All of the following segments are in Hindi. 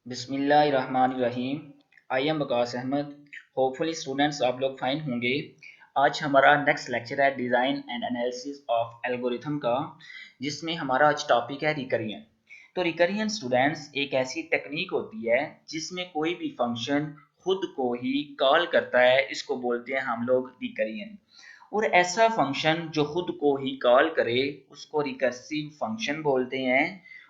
बिस्मिल्लाहिर्रहमानिर्रहीम। I am Waqas Ahmad. Hopefully students आप लोग फाइन होंगे। आज हमारा नेक्स्ट लेक्चर है design and analysis of algorithm का, जिसमें हमारा आज टॉपिक है रिकरियन। तो रिकरियन स्टूडेंट्स एक ऐसी टेक्निक होती है जिसमें कोई भी फंक्शन खुद को ही कॉल करता है, इसको बोलते हैं हम लोग रिकरियन। और ऐसा फंक्शन जो खुद को ही कॉल करे उसको रिकर्सिव फंक्शन बोलते हैं।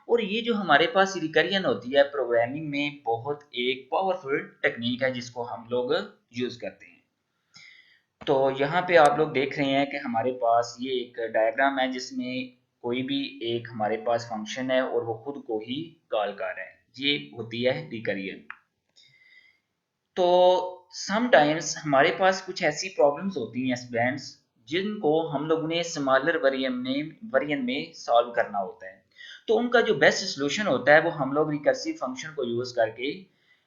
और ये जो हमारे पास रिकरियन होती है प्रोग्रामिंग में बहुत एक पावरफुल टेक्निक है जिसको हम लोग यूज करते हैं। तो यहाँ पे आप लोग देख रहे हैं कि हमारे पास ये एक डायग्राम है जिसमें कोई भी एक हमारे पास फंक्शन है और वो खुद को ही कॉल कर रहा है, ये होती है रिकरियन। तो समटाइम्स हमारे पास कुछ ऐसी प्रॉब्लम्स होती हैं स्टूडेंट्स जिनको हम लोगों ने स्मॉलर वेरिएंट में सॉल्व करना होता है। तो उनका जो बेस्ट सोल्यूशन होता है वो हम लोग रिकर्सिव फंक्शन को यूज करके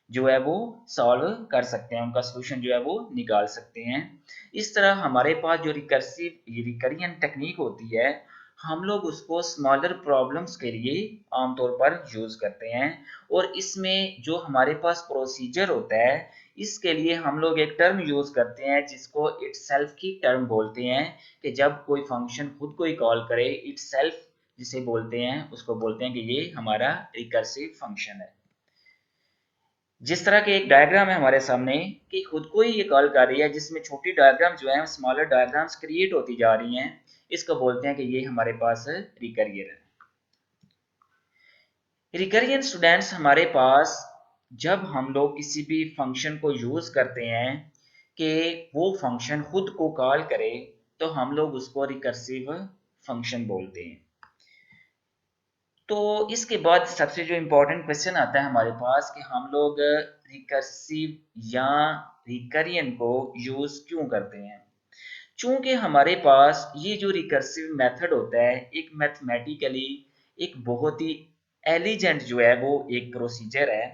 जो है वो सॉल्व कर सकते हैं, उनका सोल्यूशन जो है वो निकाल सकते हैं। इस तरह हमारे पास जो रिकरियन टेक्निक होती है हम लोग उसको स्मॉलर प्रॉब्लम्स के लिए आमतौर पर यूज करते हैं। और इसमें जो हमारे पास प्रोसीजर होता है इसके लिए हम लोग एक टर्म यूज करते हैं जिसको इटसेल्फ की टर्म बोलते हैं, कि जब कोई फंक्शन खुद को ही कॉल करे इटसेल्फ जिसे बोलते हैं उसको बोलते हैं कि ये हमारा रिकर्सिव फंक्शन है। जिस तरह के एक डायग्राम है हमारे सामने कि खुद को ही ये कॉल कर रही है, जिसमें छोटी डायग्राम जो है स्मॉलर डायग्राम्स क्रिएट होती जा रही हैं, इसको बोलते हैं कि ये हमारे पास रिकरियर है। रिकरियन स्टूडेंट्स हमारे पास जब हम लोग किसी भी फंक्शन को यूज करते हैं कि वो फंक्शन खुद को कॉल करे तो हम लोग उसको रिकर्सिव फंक्शन बोलते हैं। तो इसके बाद सबसे जो इम्पोर्टेंट क्वेश्चन आता है हमारे पास कि हम लोग रिकर्सिव या रिकरियन को यूज क्यों करते हैं। चूंकि हमारे पास ये जो रिकर्सिव मेथड होता है एक मैथमेटिकली एक बहुत ही एलिजेंट जो है वो एक प्रोसीजर है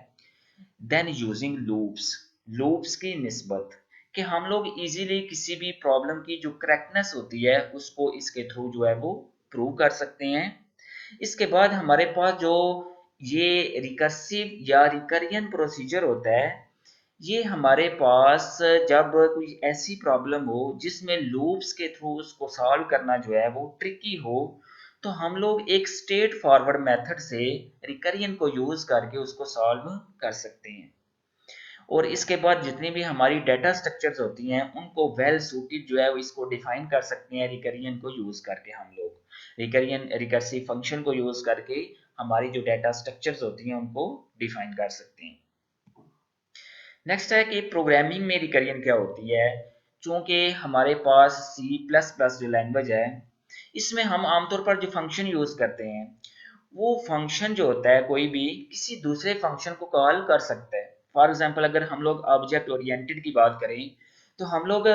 देन यूजिंग लूप्स की निस्बत, कि हम लोग इजीली किसी भी प्रॉब्लम की जो करेक्टनेस होती है उसको इसके थ्रू जो है वो प्रूव कर सकते हैं। इसके बाद हमारे पास जो ये रिकर्सिव या रिकरियन प्रोसीजर होता है ये हमारे पास जब कोई ऐसी प्रॉब्लम हो जिसमें लूप्स के थ्रू उसको सॉल्व करना जो है वो ट्रिकी हो, तो हम लोग एक स्ट्रेट फॉरवर्ड मेथड से रिकरियन को यूज करके उसको सॉल्व कर सकते हैं। और इसके बाद जितनी भी हमारी डेटा स्ट्रक्चर्स होती हैं उनको वेल सूटेड जो है वो इसको डिफाइन कर सकते हैं रिकरियन को यूज करके। हम लोग रिकरियन रिकर्सिव फंक्शन को यूज करके हमारी जो डेटा स्ट्रक्चर्स होती हैं उनको डिफाइन कर सकते हैं। नेक्स्ट है कि प्रोग्रामिंग में रिकरियन क्या होती है। चूंकि हमारे पास C++ जो लैंग्वेज है इसमें हम आमतौर पर जो फंक्शन यूज करते हैं वो फंक्शन जो होता है कोई भी किसी दूसरे फंक्शन को कॉल कर सकता है। फॉर एग्जांपल अगर हम लोग ऑब्जेक्ट ओरिएंटेड की बात करें तो हम लोग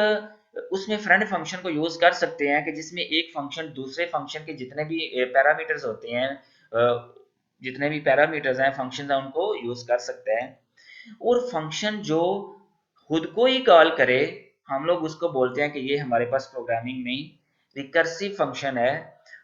उसमें फ्रेंड फंक्शन को यूज कर सकते हैं कि जिसमें एक फंक्शन दूसरे फंक्शन के जितने भी पैरामीटर्स होते हैं जितने भी पैरामीटर्स हैं फंक्शन है उनको यूज कर सकते हैं। और फंक्शन जो खुद को ही कॉल करे हम लोग उसको बोलते हैं कि ये हमारे पास प्रोग्रामिंग में रिकर्सिव फंक्शन है।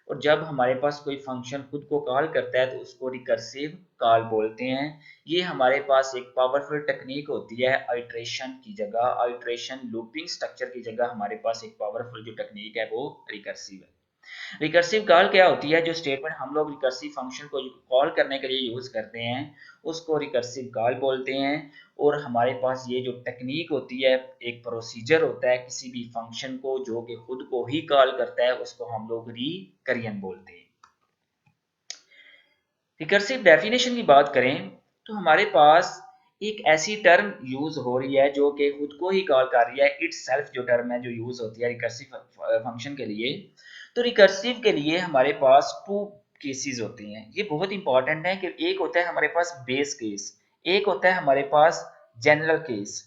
और जब हमारे पास कोई फंक्शन खुद को कॉल करता है तो उसको रिकर्सिव कॉल बोलते हैं। ये हमारे पास एक पावरफुल टेक्निक होती है आइट्रेशन की जगह, आइट्रेशन लूपिंग स्ट्रक्चर की जगह हमारे पास एक पावरफुल जो टेक्निक है वो रिकर्सिव है। रिकर्सिव कॉल क्या होती है, जो स्टेटमेंट हम लोग रिकर्सिव फंक्शन को कॉल करने के लिए यूज करते हैं उसको रिकर्सिव कॉल बोलते हैं। और हमारे पास ये जो टेक्निक होती है एक प्रोसीजर होता है किसी भी फंक्शन को जो कि खुद को ही कॉल करता है उसको हम लोग रिकरियन बोलते हैं। रिकर्सिव डेफिनेशन की बात करें तो हमारे पास एक ऐसी टर्म यूज हो रही है जो कि खुद को ही कॉल कर रही है, इटसेल्फ जो टर्म है जो यूज होती है रिकर्सिव फंक्शन के लिए। तो रिकर्सिव के लिए हमारे पास टू केसेस होती हैं, ये बहुत इंपॉर्टेंट है कि एक होता है हमारे पास बेस केस, एक होता है हमारे पास जनरल केस।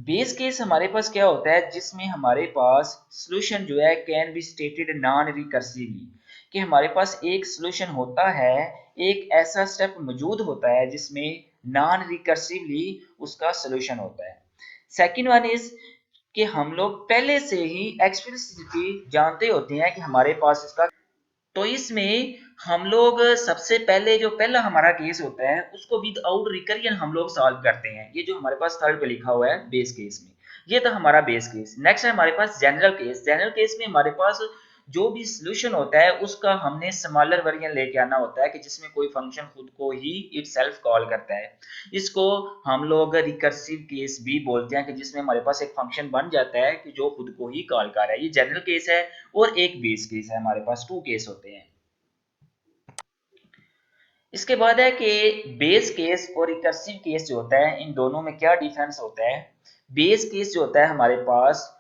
बेस केस हमारे पास क्या होता है जिसमें हमारे पास सॉल्यूशन जो है can be stated non recursively, कि हमारे पास एक सॉल्यूशन होता है, एक ऐसा स्टेप मौजूद होता है जिसमें नॉन रिकर्सिवली उसका सॉल्यूशन होता है। सेकंड वन इज कि हम लोग पहले से ही एक्सप्लिसिटली जानते होते हैं कि हमारे पास इसका तो इसमें हम लोग सबसे पहले जो पहला हमारा केस होता है उसको विदाउट रिकरियन हम लोग सॉल्व करते हैं। ये जो हमारे पास थर्ड पे लिखा हुआ है बेस केस में, ये तो हमारा बेस केस। नेक्स्ट है हमारे पास जनरल केस। जनरल केस में हमारे पास जो भी सॉल्यूशन होता है उसका हमने स्मॉलर वेरिएंट लेके आना होता है कि जिसमें कोई फंक्शन खुद को ही इटसेल्फ कॉल करता है। इसको हम लोग रिकर्सिव केस भी बोलते हैं कि जिसमें हमारे पास एक फंक्शन बन जाता है कि जो खुद को ही कॉल कर रहा है। ये जनरल केस है और एक बेस केस है, हमारे पास टू केस होते हैं। इसके बाद है कि बेस केस और रिकर्सिव केस जो होता है इन दोनों में क्या डिफरेंस होता है। बेस केस जो होता है हमारे पास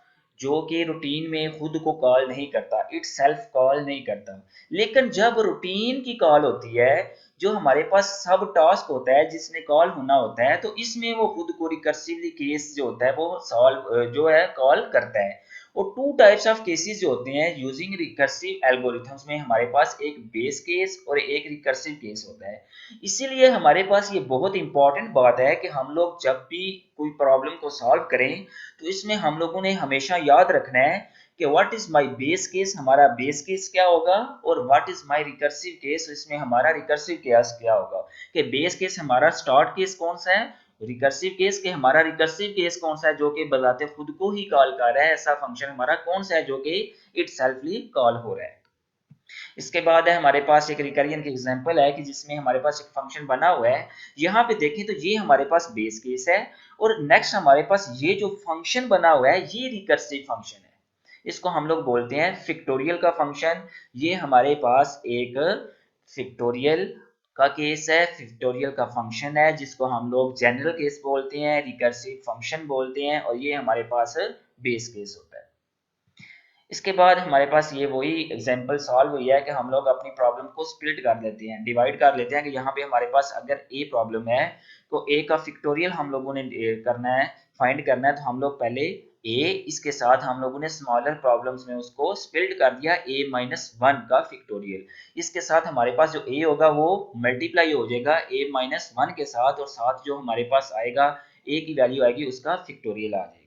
जो कि रूटीन में खुद को कॉल नहीं करता, इट सेल्फ कॉल नहीं करता। लेकिन जब रूटीन की कॉल होती है, जो हमारे पास सब टास्क होता है जिसमें कॉल होना होता है, तो इसमें वो खुद को रिकर्सिवली केस जो होता है वो सॉल्व जो है कॉल करता है। और टू टाइप्स ऑफ केसेस जो होते हैं यूजिंग रिकर्सिव एल्गोरिथम्स में, हमारे पास एक बेस केस और एक रिकर्सिव केस होता है। इसीलिए हमारे पास ये बहुत इंपॉर्टेंट बात है कि हम लोग जब भी कोई प्रॉब्लम को सॉल्व करें तो इसमें हम लोगों ने हमेशा याद रखना है कि what is my base case, हमारा बेस केस क्या होगा, और what is my recursive case, इसमें हमारा रिकर्सिव केस क्या होगा। कि बेस केस हमारा स्टार्ट केस कौन सा है, रिकर्सिव केस के हमारा रिकर्सिव केस कौन सा है जो कि बजाते खुद को ही कॉल कर रहा है, ऐसा फंक्शन हमारा कौन सा है जो कि इट सेल्फली कॉल हो रहा है। इसके बाद है हमारे पास एक रिकरियन की एग्जांपल है कि जिसमें हमारे पास एक फंक्शन बना हुआ है। यहाँ पे देखें तो ये हमारे पास बेस केस है और नेक्स्ट हमारे पास ये जो फंक्शन बना हुआ है ये रिकर्सिव फंक्शन है। इसको हम लोग बोलते हैं फिक्टोरियल का फंक्शन। ये हमारे पास एक फिक्टोरियल का केस है, फिक्टोरियल का फंक्शन है जिसको हम लोग जनरल केस बोलते हैं, रिकर्सिव फंक्शन बोलते हैं, और ये हमारे पास बेस केस होता है। इसके बाद हमारे पास ये वही एग्जांपल सॉल्व हुई है कि हम लोग अपनी प्रॉब्लम को स्प्लिट कर लेते हैं, डिवाइड कर लेते हैं कि यहाँ पे हमारे पास अगर ए प्रॉब्लम है तो ए का फिक्टोरियल हम लोगों ने करना है, फाइंड करना है। तो हम लोग पहले ए, इसके साथ हम लोगों ने स्मॉलर प्रॉब्लम्स में उसको स्प्लिट कर दिया ए माइनस वन का फिक्टोरियल। इसके साथ हमारे पास जो ए होगा वो मल्टीप्लाई हो जाएगा ए माइनस वन के साथ, और साथ जो हमारे पास आएगा ए की वैल्यू आएगी उसका फिक्टोरियल आ जाएगा।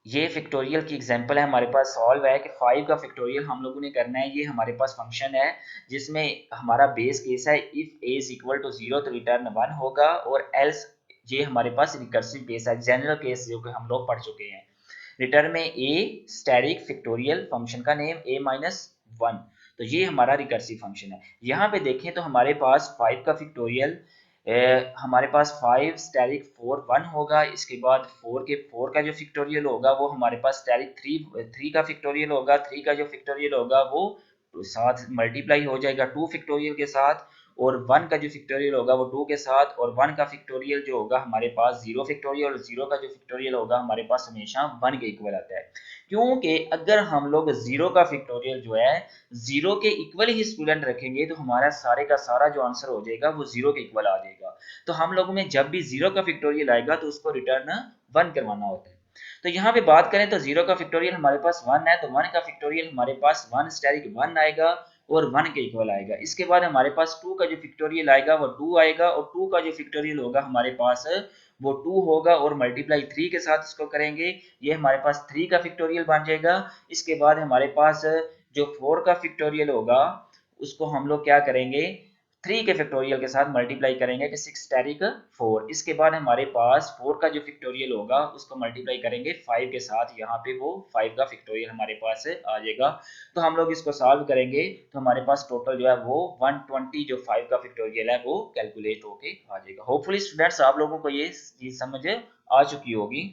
ये फैक्टोरियल की एग्जांपल है, हमारे पास सॉल्व है कि 5 का फैक्टोरियल हम लोगों ने करना है। ये हमारे पास फंक्शन है जिसमें हमारा बेस केस है if a is equal to 0 तो रिटर्न 1 होगा, और एल्स ये हमारे पास रिकर्सिव केस है, जनरल केस जो कि हम लोग पढ़ चुके हैं। रिटर्न में a स्टैटिक फैक्टोरियल फंक्शन का नेम a माइनस वन, तो ये हमारा रिकर्सिव फंक्शन है। यहाँ पे देखें तो हमारे पास 5 का फैक्टोरियल हमारे पास 5 स्टैटिक 4 1 होगा। इसके बाद 4 का जो फैक्टोरियल होगा वो हमारे पास स्टैटिक 3 का फैक्टोरियल होगा। 3 का जो फैक्टोरियल होगा वो साथ मल्टीप्लाई हो जाएगा 2 फैक्टोरियल के साथ, और 1 का जो फैक्टोरियल होगा वो 2 के साथ, और 1 का फैक्टोरियल जो होगा हमारे पास 0 फैक्टोरियल, और 0 का जो फैक्टोरियल होगा हमारे पास हमेशा 1 के इक्वल आता है। क्योंकि अगर हम लोग 0 का फैक्टोरियल जो है 0 के इक्वल ही स्टूडेंट रखेंगे तो हमारा सारे का सारा जो आंसर हो जाएगा वो 0 के इक्वल आ जाएगा। तो हम लोगों में जब भी 0 का फैक्टोरियल आएगा तो उसको रिटर्न 1 करवाना होता है। तो यहाँ पे बात करें तो 0 का फैक्टोरियल हमारे पास 1 है, तो 1 का फैक्टोरियल हमारे पास 1 स्टैटिक 1 आएगा और 1 के इक्वल आएगा। इसके बाद हमारे पास 2 का जो फैक्टोरियल आएगा वो 2 आएगा, और 2 का जो फैक्टोरियल होगा हमारे पास वो 2 होगा, और मल्टीप्लाई 3 के साथ इसको करेंगे, ये हमारे पास 3 का फैक्टोरियल बन जाएगा। इसके बाद हमारे पास जो 4 का फैक्टोरियल होगा उसको हम लोग क्या करेंगे, 3 के फैक्टोरियल के साथ मल्टीप्लाई करेंगे कि 6 स्टैटिक 4। इसके बाद हमारे पास 4 का जो फैक्टोरियल होगा उसको मल्टीप्लाई करेंगे 5 के साथ, यहाँ पे वो 5 का फैक्टोरियल हमारे पास आ जाएगा। तो हम लोग इसको सॉल्व करेंगे तो हमारे पास टोटल जो है वो 120 जो 5 का फैक्टोरियल है वो कैलकुलेट होके आ जाएगा। होपफुली स्टूडेंट्स आप लोगों को ये चीज समझ आ चुकी होगी।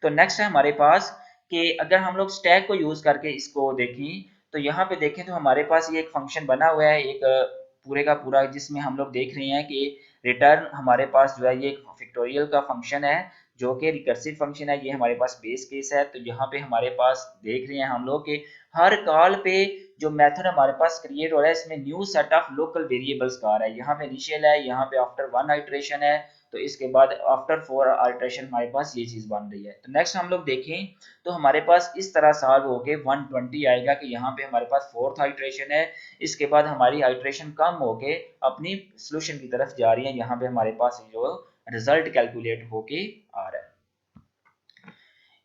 तो नेक्स्ट है हमारे पास कि अगर हम लोग स्टैक को यूज करके इसको देखें तो यहाँ पे देखें तो हमारे पास ये एक फंक्शन बना हुआ है एक पूरे का पूरा, जिसमें हम लोग देख रहे हैं कि रिटर्न हमारे पास जो है ये फैक्टोरियल का फंक्शन है जो कि रिकर्सिव फंक्शन है। ये हमारे पास बेस केस है। तो यहाँ पे हमारे पास देख रहे हैं हम लोग कि हर कॉल पे जो मेथड हमारे पास क्रिएट हो रहा है इसमें new set of local variables का आ रहा है। यहाँ पे इनिशियल है, यहाँ पे आफ्टर 1 आइट्रेशन है, तो इसके बाद आफ्टर 4 आइट्रेशन हमारे पास ये चीज बन रही है। तो नेक्स्ट हम लोग देखें तो हमारे पास इस तरह सॉल्व होके 120 आएगा कि यहाँ पे हमारे पास 4th आइट्रेशन है। इसके बाद हमारी आइट्रेशन कम होके अपनी सोल्यूशन की तरफ जा रही है। यहाँ पे हमारे पास जो रिजल्ट कैलकुलेट होके आ रहा है।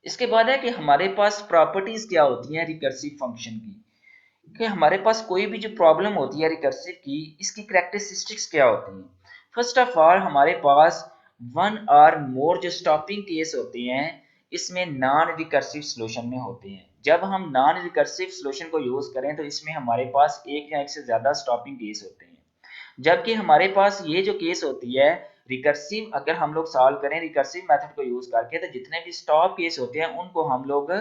इसके बाद है कि हमारे पास प्रॉपर्टीज क्या होती हैं रिकर्सिव फंक्शन की। कि हमारे पास कोई भी जो प्रॉब्लम होती है रिकर्सिव की, इसकी कैरेक्टरिस्टिक्स क्या होती हैं। फर्स्ट ऑफ ऑल हमारे पास वन और मोर जो स्टॉपिंग केस होते हैं, इसमें नॉन रिकर्सिव सॉल्यूशन में होते हैं। जब हम नॉन रिकर्सिव सॉल्यूशन को यूज करें तो इसमें हमारे पास एक या एक से ज्यादा स्टॉपिंग केस होते हैं। जबकि हमारे पास ये जो केस होती है रिकर्सिव, अगर हम लोग सॉल्व करें रिकर्सिव मेथड को यूज करके, तो जितने भी स्टॉप केस होते हैं उनको हम लोग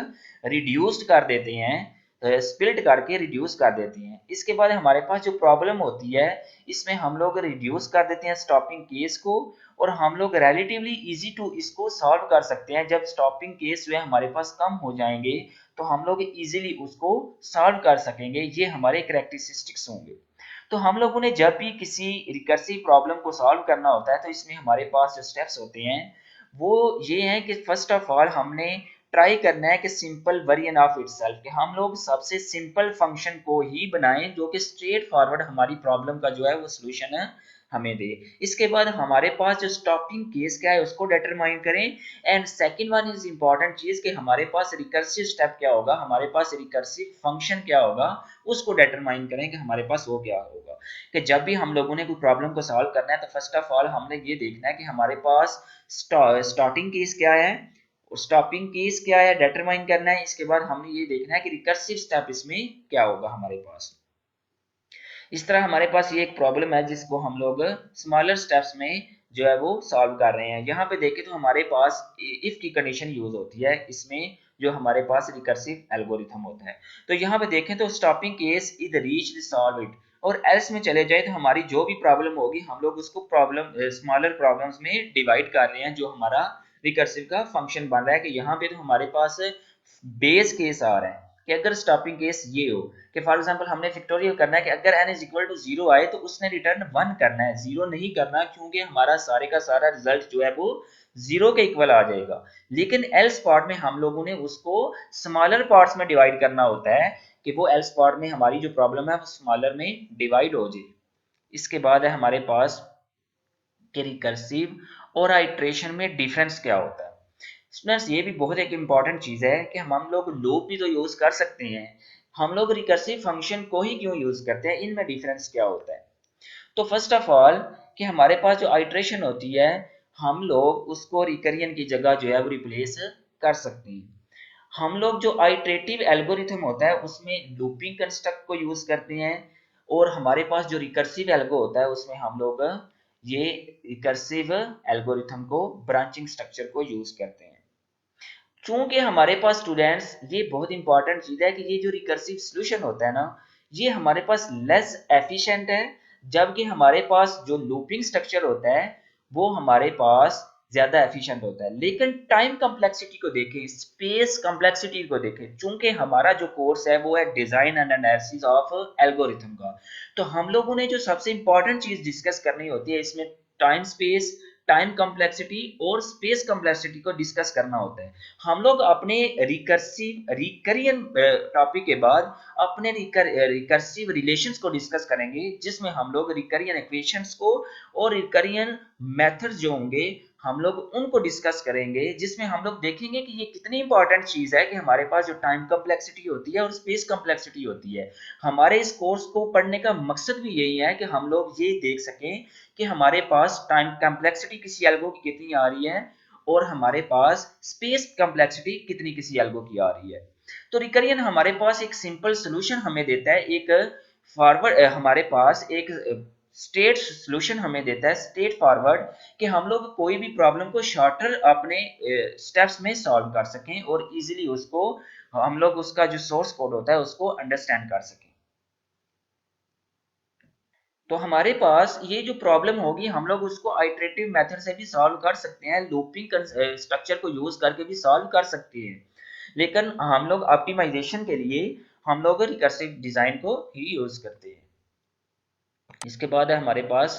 रिड्यूस्ड कर देते हैं, स्प्लिट करके रिड्यूस कर देते हैं। इसके बाद हमारे पास जो प्रॉब्लम होती है, इसमें हम लोग रिड्यूस कर देते हैं स्टॉपिंग केस को, और हम लोग रिलेटिवली इजी टू इसको सॉल्व कर सकते हैं। जब स्टॉपिंग केस जो है हमारे पास कम हो जाएंगे तो हम लोग इजीली उसको सॉल्व कर सकेंगे। ये हमारे कैरेक्टरिस्टिक्स होंगे। तो हम लोगों ने जब भी किसी रिकर्सिव प्रॉब्लम को सॉल्व करना होता है, तो इसमें हमारे पास जो स्टेप्स होते हैं वो ये हैं कि फर्स्ट ऑफ ऑल हमने ट्राई करना है कि सिंपल वेरिएंट ऑफ इटसेल्फ, कि हम लोग सबसे सिंपल फंक्शन को ही बनाएं जो कि स्ट्रेट फॉरवर्ड हमारी प्रॉब्लम का जो है वो सोल्यूशन है हमें दे। इसके बाद हमारे पास जो स्टॉपिंग केस क्या है उसको डिटरमाइन करें। And second one is important चीज कि हमारे पास रिकर्सिव स्टेप क्या होगा, हमारे पास रिकर्सिव फंक्शन क्या होगा, उसको डिटरमाइन करें कि हमारे पास वो क्या होगा। कि जब भी हम लोगों ने कोई प्रॉब्लम को सॉल्व करना है तो फर्स्ट ऑफ ऑल हमने ये देखना है कि हमारे पास स्टार्टिंग केस क्या है, स्टॉपिंग केस क्या है डिटरमाइन करना है। इसके बाद हमने ये देखना है कि रिकर्सिव स्टेप इसमें क्या होगा हमारे पास। इस तरह हमारे पास ये एक प्रॉब्लम है जिसको हम लोग स्मॉलर स्टेप्स में जो है वो सॉल्व कर रहे हैं। यहाँ पे देखें तो हमारे पास इफ की कंडीशन यूज होती है इसमें, जो हमारे पास रिकर्सिव एल्गोरिथम होता है। तो यहाँ पे देखें तो stopping case is reach solve it, और एल्स में चले जाए तो हमारी जो भी प्रॉब्लम होगी हम लोग उसको प्रॉब्लम स्मॉलर प्रॉब्लम्स में डिवाइड कर रहे हैं, जो हमारा रिकर्सिव का फंक्शन बन रहा है। कि यहाँ पे तो हमारे पास बेस केस आ रहा है कि अगर स्टॉपिंग केस ये हो कि फॉर एग्जांपल हमने फैक्टोरियल करना है कि अगर n इज इक्वल टू 0 आए तो उसने रिटर्न 1 करना है, 0 नहीं करना, क्योंकि हमारा सारे का सारा रिजल्ट जो है वो 0 के इक्वल आ जाएगा। लेकिन एल्स पार्ट में हम लोगों ने उसको स्मॉलर पार्ट्स में डिवाइड करना होता है कि वो एल्स पार्ट में हमारी जो प्रॉब्लम है वो स्मॉलर में डिवाइड हो जाए। इसके बाद है हमारे पास कि रिकर्सिव और आइट्रेशन में डिफरेंस क्या होता है। स्टूडेंट्स ये भी बहुत एक इम्पॉर्टेंट चीज है कि हम लोग लूप भी तो यूज कर सकते हैं, हम लोग रिकर्सिव फंक्शन को ही क्यों यूज करते हैं, इनमें डिफरेंस क्या होता है। तो फर्स्ट ऑफ ऑल कि हमारे पास जो आइट्रेशन होती है हम लोग उसको रिकरियन की जगह जो है वो रिप्लेस कर सकते हैं। हम लोग जो आइट्रेटिव एल्गोरिथम होता है उसमें लूपिंग कंस्ट्रक्ट को यूज करते हैं, और हमारे पास जो रिकर्सिव एल्गो होता है उसमें हम लोग ये रिकर्सिव एल्गोरिथम को ब्रांचिंग स्ट्रक्चर को यूज करते हैं। चूंकि हमारे पास स्टूडेंट्स ये बहुत इंपॉर्टेंट चीज है कि ये जो रिकर्सिव सॉल्यूशन होता है ना, ये हमारे पास लेस एफिशिएंट है, जबकि हमारे पास जो लूपिंग स्ट्रक्चर होता है वो हमारे पास ज्यादा एफिशिएंट होता है। लेकिन टाइम कम्प्लेक्सिटी को देखें, स्पेस कम्प्लेक्सिटी को देखें, चूंकि हमारा जो कोर्स है वो है design and analysis of algorithm का, तो हम लोगों ने जो सबसे इंपॉर्टेंट चीज डिस्कस करनी होती है इसमें टाइम स्पेस, टाइम कम्प्लेक्सिटी और स्पेस कम्प्लेक्सिटी को डिस्कस करना होता है। हम लोग अपने रिकरियन टॉपिक के बाद अपने रिकर्सिव रिलेशंस को डिस्कस करेंगे, जिसमें हम लोग रिकरियन इक्वेशंस को और रिकरियन मेथड्स जो होंगे हम लोग उनको डिस्कस करेंगे, जिसमें हम लोग देखेंगे कि ये कितनी इंपॉर्टेंट चीज है कि हमारे पास जो टाइम कम्प्लेक्सिटी होती है और स्पेस कम्प्लेक्सिटी होती है। हमारे इस कोर्स को पढ़ने का मकसद भी यही है कि हम लोग ये देख सकें कि हमारे पास टाइम कम्प्लेक्सिटी किसी एल्गो की कितनी आ रही है और हमारे पास स्पेस कम्प्लेक्सिटी कितनी किसी एल्गो की आ रही है। तो रिकरियन हमारे पास एक सिंपल सोल्यूशन हमें देता है, एक फॉरवर्ड हमारे पास एक स्टेट सोल्यूशन हमें देता है, स्टेट फॉरवर्ड, कि हम लोग कोई भी प्रॉब्लम को शॉर्टर अपने स्टेप्स में सॉल्व कर सकें और इजीली उसको हम लोग उसका जो सोर्स कोड होता है उसको अंडरस्टैंड कर सकें। तो हमारे पास ये जो प्रॉब्लम होगी हम लोग उसको आइटरेटिव मेथड से भी सॉल्व कर सकते हैं, लूपिंग स्ट्रक्चर को यूज करके भी सॉल्व कर सकते हैं, लेकिन हम लोग ऑप्टिमाइजेशन के लिए हम लोग रिकर्सिव डिजाइन को ही यूज करते हैं। इसके बाद है हमारे पास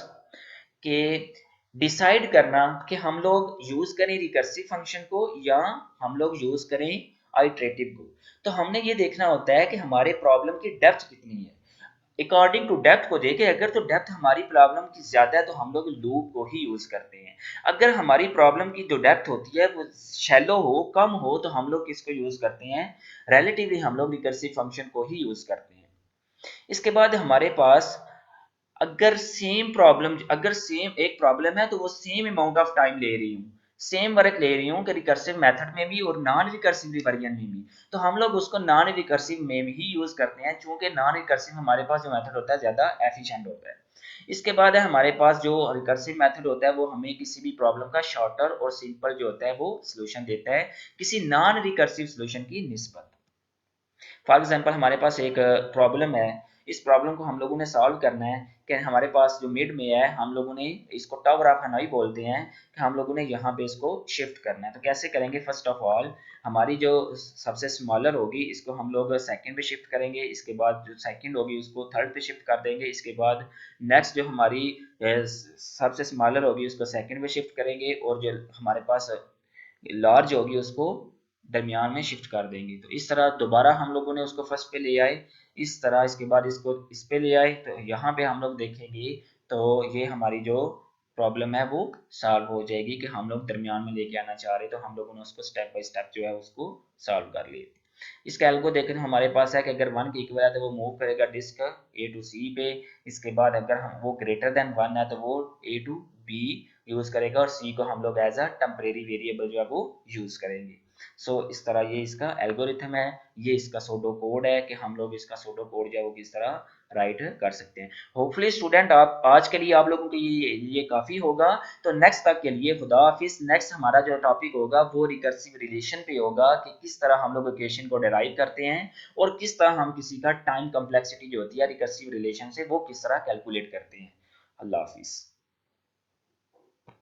कि डिसाइड करना कि हम लोग यूज करें रिकर्सिव फंक्शन को या हम लोग यूज करें आइटरेटिव को। तो हमने ये देखना होता है कि हमारे प्रॉब्लम की डेप्थ कितनी है। अकॉर्डिंग टू डेप्थ को देखें, अगर तो डेप्थ हमारी प्रॉब्लम की ज्यादा है तो हम लोग लूप को ही यूज करते हैं। अगर हमारी प्रॉब्लम की जो डेप्थ होती है वो शैलो हो, कम हो, तो हम लोग किसको यूज करते हैं, रिलेटिवली हम लोग रिकर्सिव फंक्शन को ही यूज करते हैं। इसके बाद हमारे पास अगर सेम एक प्रॉब्लम है तो वो सेम अमाउंट ऑफ टाइम ले रही हूँ, सेम वर्क ले रही हूँ कि रिकर्सिव मेथड में भी और नॉन रिकर्सिव वेरिएंट में भी, तो हम लोग उसको नॉन रिकर्सिव में ही यूज करते हैं, क्योंकि नॉन रिकर्सिव हमारे पास जो मेथड होता है ज्यादा एफिशिएंट होता है। इसके बाद है हमारे पास जो रिकर्सिव मेथड होता है वो हमें किसी भी प्रॉब्लम का शॉर्टर और सिंपल जो होता है वो सोल्यूशन देता है किसी नॉन रिकर्सिव सोल्यूशन की निस्बत। फॉर एग्जाम्पल हमारे पास एक प्रॉब्लम है, इस प्रॉब्लम को हम लोगों ने सॉल्व करना है कि हमारे पास जो मिड में है हम लोगों ने इसको टावर ऑफ हनोई बोलते हैं कि हम लोगों ने यहाँ पे इसको शिफ्ट करना है। तो कैसे करेंगे, फर्स्ट ऑफ ऑल हमारी जो सबसे स्मॉलर होगी इसको हम लोग सेकंड पे शिफ्ट करेंगे, इसके बाद जो सेकंड होगी उसको थर्ड पे शिफ्ट कर देंगे, इसके बाद नेक्स्ट जो हमारी सबसे स्मॉलर होगी उसको सेकंड पे शिफ्ट करेंगे, और जो हमारे पास लार्ज होगी उसको दरमियान में शिफ्ट कर देंगे। तो इस तरह दोबारा हम लोगों ने उसको फर्स्ट पे ले आए, इस तरह इसके बाद इसको इस पे ले आए, तो यहाँ पे हम लोग देखेंगे तो ये हमारी जो प्रॉब्लम है वो सॉल्व हो जाएगी कि हम लोग दरमियान में लेके आना चाह रहे, तो हम लोगों ने उसको स्टेप बाय स्टेप जो है उसको सॉल्व कर लिए। इस कैल को देखें तो हमारे पास है कि अगर 1 के इक्वल है तो वो मूव करेगा डिस्क ए टू सी पे, इसके बाद अगर हम वो ग्रेटर देन 1 है तो वो ए टू बी यूज करेगा, और सी को हम लोग एज अ टेम्परेरी वेरिएबल जो है वो यूज करेंगे। इस तरह ये इसका एल्गोरिथम है, ये इसका सूडो कोड है कि हम लोग इसका सूडो कोड जो है वो किस तरह राइट कर सकते हैं। होपफुली स्टूडेंट आप आज के लिए आप लोगों के ये काफी होगा। तो नेक्स्ट तक के लिए खुदा हाफिज। नेक्स्ट हमारा जो टॉपिक होगा वो रिकर्सिव रिलेशन पे होगा कि किस तरह हम लोग इक्वेशन को डिराइव करते हैं और किस तरह हम किसी का टाइम कॉम्प्लेक्सिटी जो होती है रिकर्सिव रिलेशन से वो किस तरह कैलकुलेट करते हैं। अल्लाह हाफिज।